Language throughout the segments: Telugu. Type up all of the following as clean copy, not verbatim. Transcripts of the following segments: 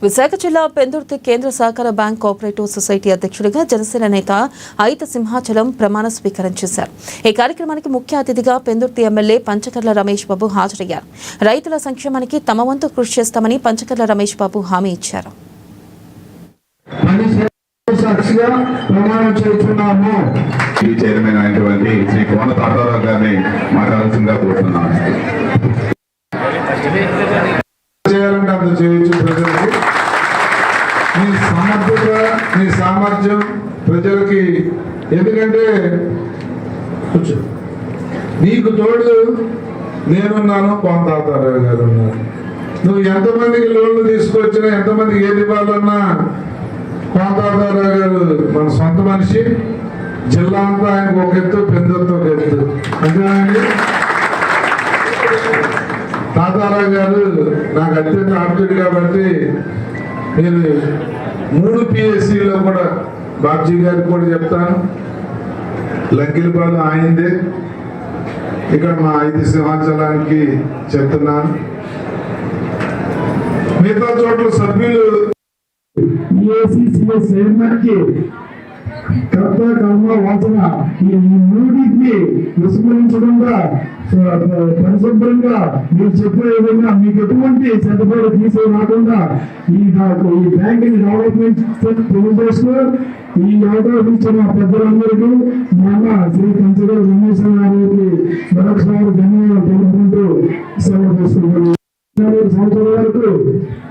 విశాఖ జిల్లా పెందుర్తి కేంద్ర సహకార బ్యాంక్ కోఆపరేటివ్ సొసైటీ అధ్యక్షుడిగా జనసేన నేత అయిత సింహాచలం ప్రమాణ స్వీకారం చేశారు. ఈ కార్యక్రమానికి ముఖ్య అతిథిగా పెందుర్తి ఎమ్మెల్యే పంచకర్ల రమేష్ బాబు హాజరయ్యారు. రైతుల సంక్షేమానికి తమ వంతు కృషి చేస్తామని పంచకర్ల రమేష్ బాబు హామీ ఇచ్చారు. నీ సామర్థ్యం ప్రజలకి, ఎందుకంటే నీకు తోడు నేనున్నాను, కొంతాతారావు గారు ఉన్నారు. నువ్వు ఎంతమందికి లోన్లు తీసుకొచ్చినా, ఎంతమందికి ఏది ఇవ్వాలన్నా కొంతాతారావు గారు మన సొంత మనిషి. జిల్లా అంతా ఆయనకు ఒక ఎత్తు, పెందుర్తి ఒక ఎత్తు. అంతేనండి. తాతారావు గారు నాకు అత్యంత ఆప్తుడు కాబట్టి నేను 3 PSCలో కూడా బాబ్జీ గారికి కూడా చెప్తాను. లంకిలపాలెం ఆయనదే, ఇక్కడ మా అయిత సింహాచలానికి చెప్తున్నాను. మిగతా చోట్ల సభ్యులు కర్త కర్మ వాసన ఈ మూడింటిని విస్మరించకుండా పరిశుభ్రంగా మీరు చెప్పే విధంగా మీకు ఎటువంటి సదుపాయాలు తీసే రాకుండా ఈ బ్యాంకుని డెవలప్మెంట్ తెలియజేస్తూ ఈ అవకాశం ఇచ్చిన పెద్దలందరికీ మన శ్రీ పంచగల రమేష్ గారికి మరొకసారి ధన్యవాదాలు తెలుపుకుంటూ సెలవు తీసుకుంటున్నాను. సంవత్సరాల వరకు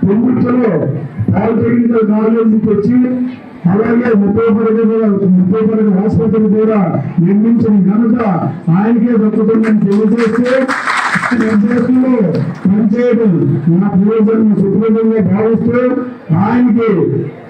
పెందుర్తిలో పాలిటెక్నికల్ కాలేజీకి వచ్చి అలాగే 30 పడగల ఆసుపత్రి కూడా నిర్మించిన ఘనత ఆయనకే దక్కుతుందని తెలియజేస్తే ఉద్దేశంలో పనిచేయడం నా ప్రయోజనం సుప్రదంగా భావిస్తూ ఆయనకి